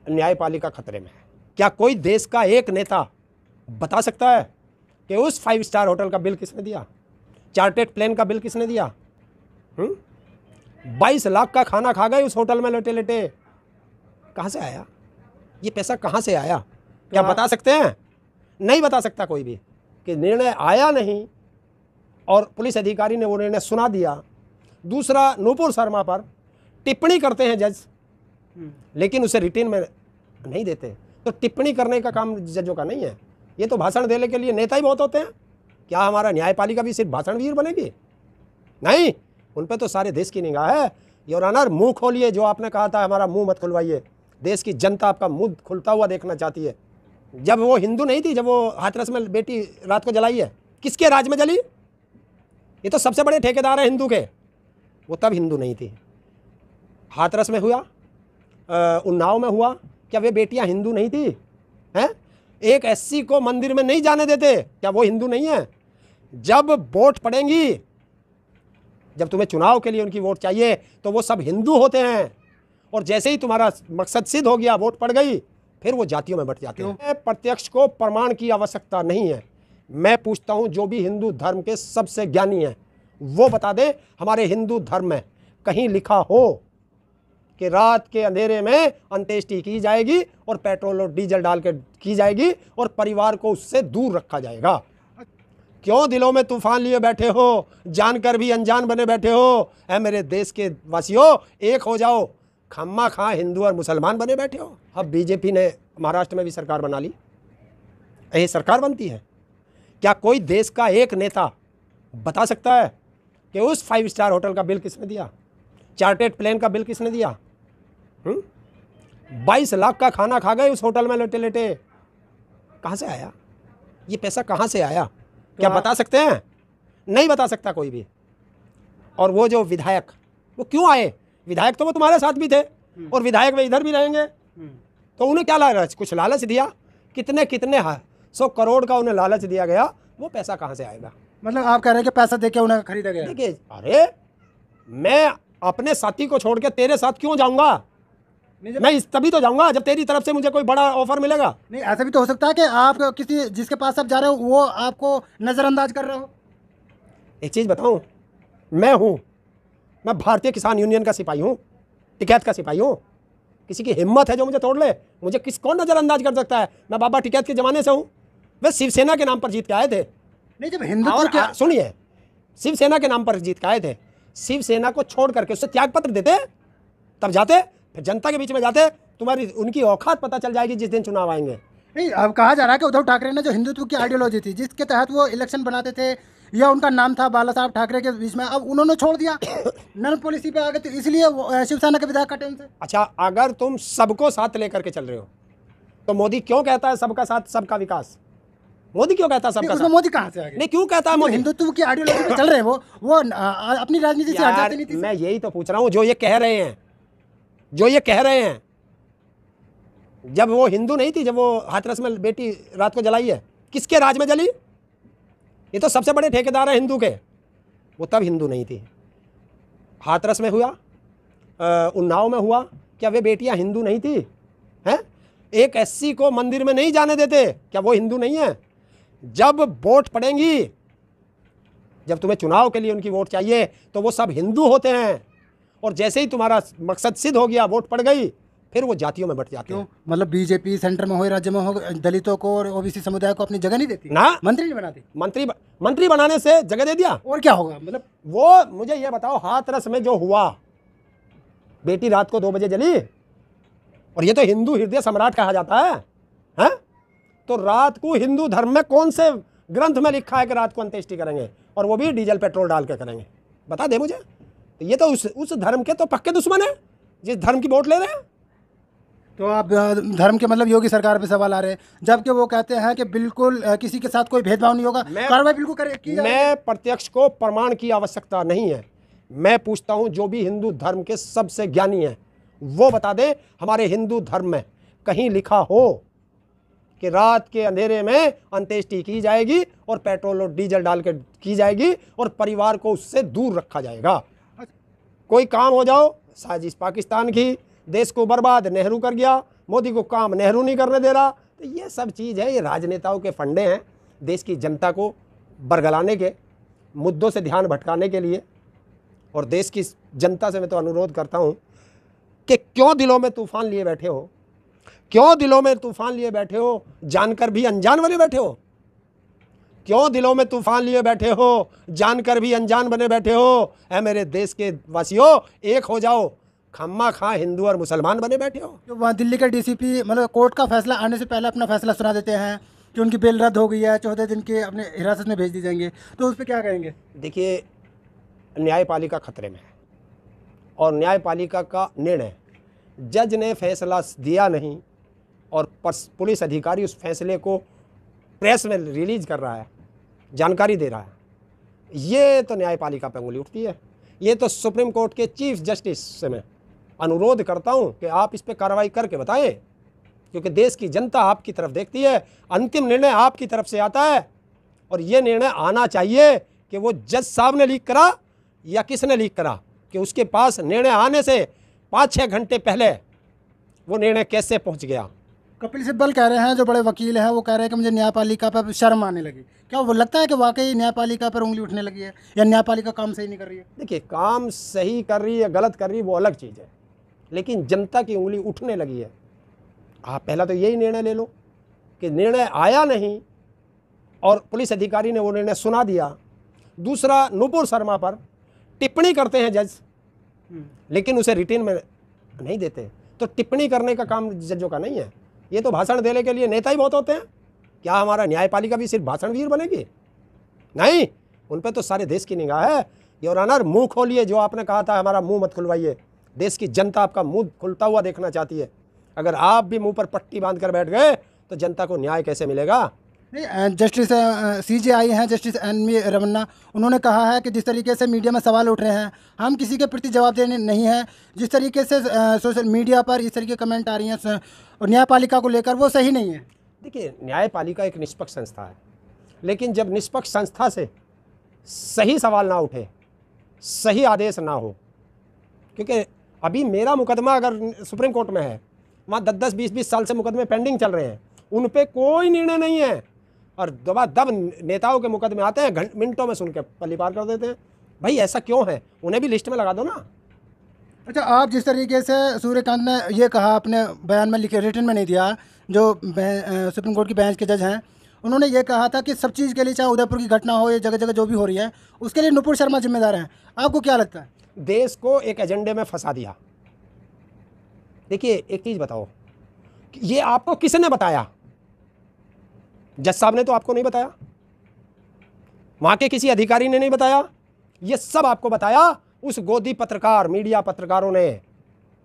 न्यायपालिका खतरे में है। क्या कोई देश का एक नेता बता सकता है कि उस 5 स्टार होटल का बिल किसने दिया, चार्टर्ड प्लेन का बिल किसने दिया? 22 लाख का खाना खा गए उस होटल में लेटे लेटे। कहाँ से आया ये पैसा, कहाँ से आया? क्या बता सकते हैं? नहीं बता सकता कोई भी कि निर्णय आया नहीं और पुलिस अधिकारी ने वो निर्णय सुना दिया। दूसरा, नूपुर शर्मा पर टिप्पणी करते हैं जज, लेकिन उसे रिटेन में नहीं देते। तो टिप्पणी करने का काम जजों का नहीं है, ये तो भाषण देने के लिए नेता ही बहुत होते हैं। क्या हमारा न्यायपालिका भी सिर्फ भाषण वीर बनेगी? नहीं, उन पे तो सारे देश की निगाह है। योर ऑनर, मुंह खोलिए, जो आपने कहा था हमारा मुंह मत खुलवाइए। देश की जनता आपका मुंह खुलता हुआ देखना चाहती है। जब वो हिंदू नहीं थी, जब वो हाथरस में बेटी रात को जलाई है, किसके राज में जली? ये तो सबसे बड़े ठेकेदार है हिंदू के, वो तब हिंदू नहीं थी। हाथरस में हुआ, उन्नाव में हुआ, क्या वे बेटियां हिंदू नहीं थी? हैं? एक एससी को मंदिर में नहीं जाने देते, क्या वो हिंदू नहीं है? जब वोट पड़ेंगी, जब तुम्हें चुनाव के लिए उनकी वोट चाहिए, तो वो सब हिंदू होते हैं। और जैसे ही तुम्हारा मकसद सिद्ध हो गया, वोट पड़ गई, फिर वो जातियों में बंट जाते हैं। प्रत्यक्ष को प्रमाण की आवश्यकता नहीं है। मैं पूछता हूं, जो भी हिंदू धर्म के सबसे ज्ञानी हैं, वो बता दे हमारे हिंदू धर्म में कहीं लिखा हो कि रात के अंधेरे में अंत्येष्टि की जाएगी और पेट्रोल और डीजल डाल के की जाएगी और परिवार को उससे दूर रखा जाएगा। क्यों दिलों में तूफान लिए बैठे हो, जानकर भी अनजान बने बैठे हो? ऐ मेरे देश के वासियों, एक हो जाओ। खम्मा खां हिंदू और मुसलमान बने बैठे हो। अब बीजेपी ने महाराष्ट्र में भी सरकार बना ली, यही सरकार बनती है। क्या कोई देश का एक नेता बता सकता है कि उस 5 स्टार होटल का बिल किसने दिया, चार्टर्ड प्लेन का बिल किसने दिया? 22 लाख का खाना खा गए उस होटल में लेटे लेटे। कहाँ से आया ये पैसा, कहाँ से आया? क्या बता सकते हैं? नहीं बता सकता कोई भी। और वो जो विधायक, वो क्यों आए? विधायक तो वो तुम्हारे साथ भी थे और विधायक वे इधर भी रहेंगे, तो उन्हें क्या लालच, कुछ लालच दिया? कितने 100 करोड़ का उन्हें लालच दिया गया, वो पैसा कहाँ से आएगा? मतलब आप कह रहे हैं कि पैसा देके उन्हें खरीदा गया? देखिए, अरे मैं अपने साथी को छोड़ के तेरे साथ क्यों जाऊंगा? मैं तभी तो जाऊंगा जब तेरी तरफ से मुझे कोई बड़ा ऑफर मिलेगा। नहीं, ऐसा भी तो हो सकता है कि आप किसी जिसके पास आप जा रहे हो वो आपको नज़रअंदाज कर रहे हो। एक चीज़ बताऊं, मैं भारतीय किसान यूनियन का सिपाही हूँ, टिकैत का सिपाही हूँ। किसी की हिम्मत है जो मुझे तोड़ ले, मुझे कौन नज़रअंदाज कर सकता है? मैं बाबा टिकैत के ज़माने से हूँ। वे शिवसेना के नाम पर जीत के आए थे। नहीं, जब हिंदुत्व सुनिए, शिवसेना के नाम पर जीत के आए थे। शिवसेना को छोड़ करके उससे त्याग पत्र देते, तब जाते, फिर जनता के बीच में जाते। तुम्हारी उनकी औकात पता चल जाएगी जिस दिन चुनाव आएंगे। नहीं, अब कहा जा रहा है कि उद्धव ठाकरे ने जो हिंदुत्व की आइडियोलॉजी थी, जिसके तहत वो इलेक्शन बनाते थे, या उनका नाम था बाला साहब ठाकरे के बीच में, अब उन्होंने छोड़ दिया, नन पॉलिसी पे आ गए, तो इसलिए शिवसेना के विधायक का टेंशन। अच्छा, अगर तुम सबको साथ लेकर के चल रहे हो, तो मोदी क्यों कहता है सबका साथ सबका विकास? मोदी क्यों कहता है सबका साथ? मोदी कहाँ से आ गया? नहीं, क्यों कहता है मोदी? हिंदुत्व की आइडियोलॉजी पे चल रहे हैं वो अपनी राजनीति से हट जाते नहीं थे। मैं यही तो पूछ रहा हूँ, जो ये कह रहे हैं, जब वो हिंदू नहीं थी, जब वो हाथरस में बेटी रात को जलाई है, किसके राज में जली? ये तो सबसे बड़े ठेकेदार है हिंदू के, वो तब हिंदू नहीं थी। हाथरस में हुआ, उन्नाव में हुआ, क्या वे बेटियां हिंदू नहीं थी? हैं? एक एससी को मंदिर में नहीं जाने देते, क्या वो हिंदू नहीं है? जब वोट पड़ेंगी, जब तुम्हें चुनाव के लिए उनकी वोट चाहिए, तो वो सब हिंदू होते हैं। और जैसे ही तुम्हारा मकसद सिद्ध हो गया, वोट पड़ गई, फिर वो जातियों में बंट जाते हैं। मतलब बीजेपी सेंटर में हो, राज्य में हो, दलितों को और ओबीसी समुदाय को अपनी जगह नहीं देती ना? मंत्री नहीं बनाती? मंत्री बनाने से जगह दे दिया, और क्या होगा? मतलब वो मुझे ये बताओ, हाथरस में जो हुआ, बेटी रात को 2 बजे जली, और ये तो हिंदू हृदय सम्राट कहा जाता है? तो रात को हिंदू धर्म में कौन से ग्रंथ में लिखा है कि रात को अंत्येष्टि करेंगे, और वो भी डीजल पेट्रोल डाल के करेंगे? बता दे मुझे। तो ये तो उस धर्म के तो पक्के दुश्मन है जिस धर्म की वोट ले रहे हैं। तो आप धर्म के मतलब योगी सरकार पे सवाल आ रहे हैं, जबकि वो कहते हैं कि बिल्कुल किसी के साथ कोई भेदभाव नहीं होगा, कार्रवाई बिल्कुल करेगी। मैं प्रत्यक्ष को प्रमाण की आवश्यकता नहीं है। मैं पूछता हूं, जो भी हिंदू धर्म के सबसे ज्ञानी हैं, वो बता दे हमारे हिंदू धर्म में कहीं लिखा हो कि रात के अंधेरे में अंत्येष्टि की जाएगी और पेट्रोल और डीजल डाल के की जाएगी और परिवार को उससे दूर रखा जाएगा। कोई काम हो जाओ, साजिश पाकिस्तान की, देश को बर्बाद नेहरू कर गया, मोदी को काम नेहरू नहीं करने दे रहा। तो ये सब चीज़ है, ये राजनेताओं के फंडे हैं देश की जनता को बरगलाने के, मुद्दों से ध्यान भटकाने के लिए। और देश की जनता से मैं तो अनुरोध करता हूँ कि क्यों दिलों में तूफान लिए बैठे हो, क्यों दिलों में तूफान लिए बैठे हो, जानकर भी अनजान बने बैठे हो, क्यों दिलों में तूफान लिए बैठे हो, जानकर भी अनजान बने बैठे हो। ऐ मेरे देश के वासियों, एक हो जाओ, खम्मा खां हिंदू और मुसलमान बने बैठे हो। जो वहाँ दिल्ली के डीसीपी मतलब कोर्ट का फैसला आने से पहले अपना फैसला सुना देते हैं कि उनकी बेल रद्द हो गई है, 14 दिन के अपने हिरासत में भेज दी जाएंगे, तो उस पर क्या कहेंगे? देखिए, न्यायपालिका खतरे में है और न्यायपालिका का निर्णय जज ने फैसला दिया नहीं और पुलिस अधिकारी उस फैसले को प्रेस में रिलीज कर रहा है, जानकारी दे रहा है, ये तो न्यायपालिका पे उंगली उठती है। ये तो सुप्रीम कोर्ट के चीफ जस्टिस से मैं अनुरोध करता हूं कि आप इस पे कार्रवाई करके बताएं, क्योंकि देश की जनता आपकी तरफ देखती है, अंतिम निर्णय आपकी तरफ से आता है। और ये निर्णय आना चाहिए कि वो जज साहब ने लीक करा या किसने लीक करा, कि उसके पास निर्णय आने से 5-6 घंटे पहले वो निर्णय कैसे पहुंच गया। कपिल सिब्बल कह रहे हैं, जो बड़े वकील हैं, वो कह रहे हैं कि मुझे न्यायपालिका पर शर्म आने लगी। क्या वो लगता है कि वाकई न्यायपालिका पर उंगली उठने लगी है या न्यायपालिका काम सही नहीं कर रही है? देखिए, काम सही कर रही है गलत कर रही है वो अलग चीज़ है, लेकिन जनता की उंगली उठने लगी है। आप पहला तो यही निर्णय ले लो कि निर्णय आया नहीं और पुलिस अधिकारी ने वो निर्णय सुना दिया। दूसरा, नुपुर शर्मा पर टिप्पणी करते हैं जज, लेकिन उसे रिटेन में नहीं देते। तो टिप्पणी करने का काम जजों का नहीं है, ये तो भाषण देने के लिए नेता ही बहुत होते हैं। क्या हमारा न्यायपालिका भी सिर्फ भाषण वीर बनेगी? नहीं, उन पर तो सारे देश की निगाह है। योर ऑनर, मुंह खोलिए, जो आपने कहा था हमारा मुंह मत खुलवाइए। देश की जनता आपका मुंह खुलता हुआ देखना चाहती है। अगर आप भी मुंह पर पट्टी बांध कर बैठ गए तो जनता को न्याय कैसे मिलेगा? नहीं, जस्टिस CJI हैं जस्टिस NV रमन्ना, उन्होंने कहा है कि जिस तरीके से मीडिया में सवाल उठ रहे हैं, हम किसी के प्रति जवाब देने नहीं हैं। जिस तरीके से सोशल मीडिया पर इस तरीके कमेंट आ रही हैं और न्यायपालिका को लेकर, वो सही नहीं है। देखिए, न्यायपालिका एक निष्पक्ष संस्था है, लेकिन जब निष्पक्ष संस्था से सही सवाल ना उठे, सही आदेश ना हो, क्योंकि अभी मेरा मुकदमा अगर सुप्रीम कोर्ट में है, वहाँ 10-10, 20-20 साल से मुकदमे पेंडिंग चल रहे हैं, उन पे कोई निर्णय नहीं है। और दबादब नेताओं के मुकदमे आते हैं, मिनटों में सुन के पल्ली पार कर देते हैं। भाई ऐसा क्यों है? उन्हें भी लिस्ट में लगा दो ना। अच्छा, आप जिस तरीके से सूर्यकांत ने ये कहा, अपने बयान में लिखे, रिटर्न में नहीं दिया, जो सुप्रीम कोर्ट की बेंच के जज हैं, उन्होंने ये कहा था कि सब चीज़ के लिए, चाहे उदयपुर की घटना हो या जगह जगह जो भी हो रही है, उसके लिए नुपुर शर्मा जिम्मेदार हैं। आपको क्या लगता है? देश को एक एजेंडे में फंसा दिया। देखिए, एक चीज़ बताओ, ये आपको किसने बताया? जज साहब ने तो आपको नहीं बताया, वहां के किसी अधिकारी ने नहीं बताया, ये सब आपको बताया उस गोदी पत्रकार, मीडिया पत्रकारों ने।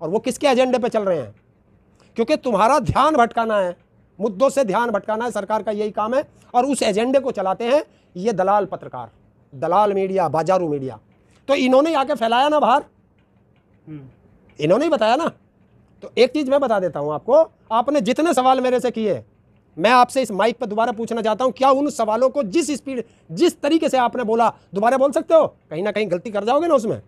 और वो किसके एजेंडे पे चल रहे हैं? क्योंकि तुम्हारा ध्यान भटकाना है, मुद्दों से ध्यान भटकाना है, सरकार का यही काम है। और उस एजेंडे को चलाते हैं ये दलाल पत्रकार, दलाल मीडिया, बाजारू मीडिया। तो इन्होंने आके फैलाया ना बाहर, इन्होंने ही बताया ना। तो एक चीज़ मैं बता देता हूं आपको, आपने जितने सवाल मेरे से किए, मैं आपसे इस माइक पर दोबारा पूछना चाहता हूं, क्या उन सवालों को जिस स्पीड, जिस तरीके से आपने बोला, दोबारा बोल सकते हो? कहीं ना कहीं गलती कर जाओगे ना उसमें।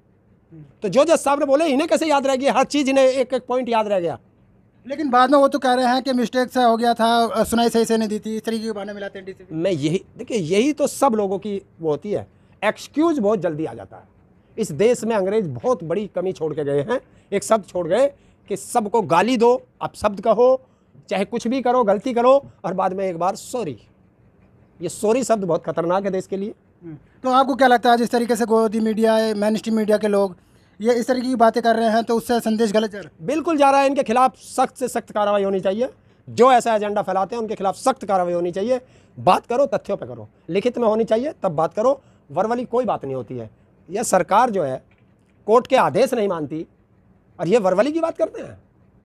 तो जो जज साहब ने बोले, इन्हें कैसे याद रह गया? हर चीज़ इन्हें एक एक पॉइंट याद रह गया। लेकिन बाद में वो तो कह रहे हैं कि मिस्टेक से हो गया था, सुनाई सही से नहीं दी थी, इस तरीके के बहाने मिलाते हैं डीसीपी। मैं यही, देखिए, यही तो सब लोगों की वो होती है, एक्सक्यूज बहुत जल्दी आ जाता है। इस देश में अंग्रेज बहुत बड़ी कमी छोड़ के गए हैं, एक शब्द छोड़ गए कि सबको गाली दो, अब शब्द कहो, चाहे कुछ भी करो, गलती करो, और बाद में एक बार सॉरी। ये सॉरी शब्द बहुत खतरनाक है देश के लिए। तो आपको क्या लगता है, जिस तरीके से गोदी मीडिया, मेन स्ट्रीम मीडिया के लोग ये इस तरीके की बातें कर रहे हैं, तो उससे संदेश गलत जा रहा है? बिल्कुल जा रहा है। इनके खिलाफ सख्त से सख्त कार्रवाई होनी चाहिए। जो ऐसा एजेंडा फैलाते हैं उनके खिलाफ सख्त कार्रवाई होनी चाहिए। बात करो तथ्यों पे करो, लिखित में होनी चाहिए, तब बात करो। वर्बली कोई बात नहीं होती है। यह सरकार जो है कोर्ट के आदेश नहीं मानती और ये वर्बली की बात करते हैं।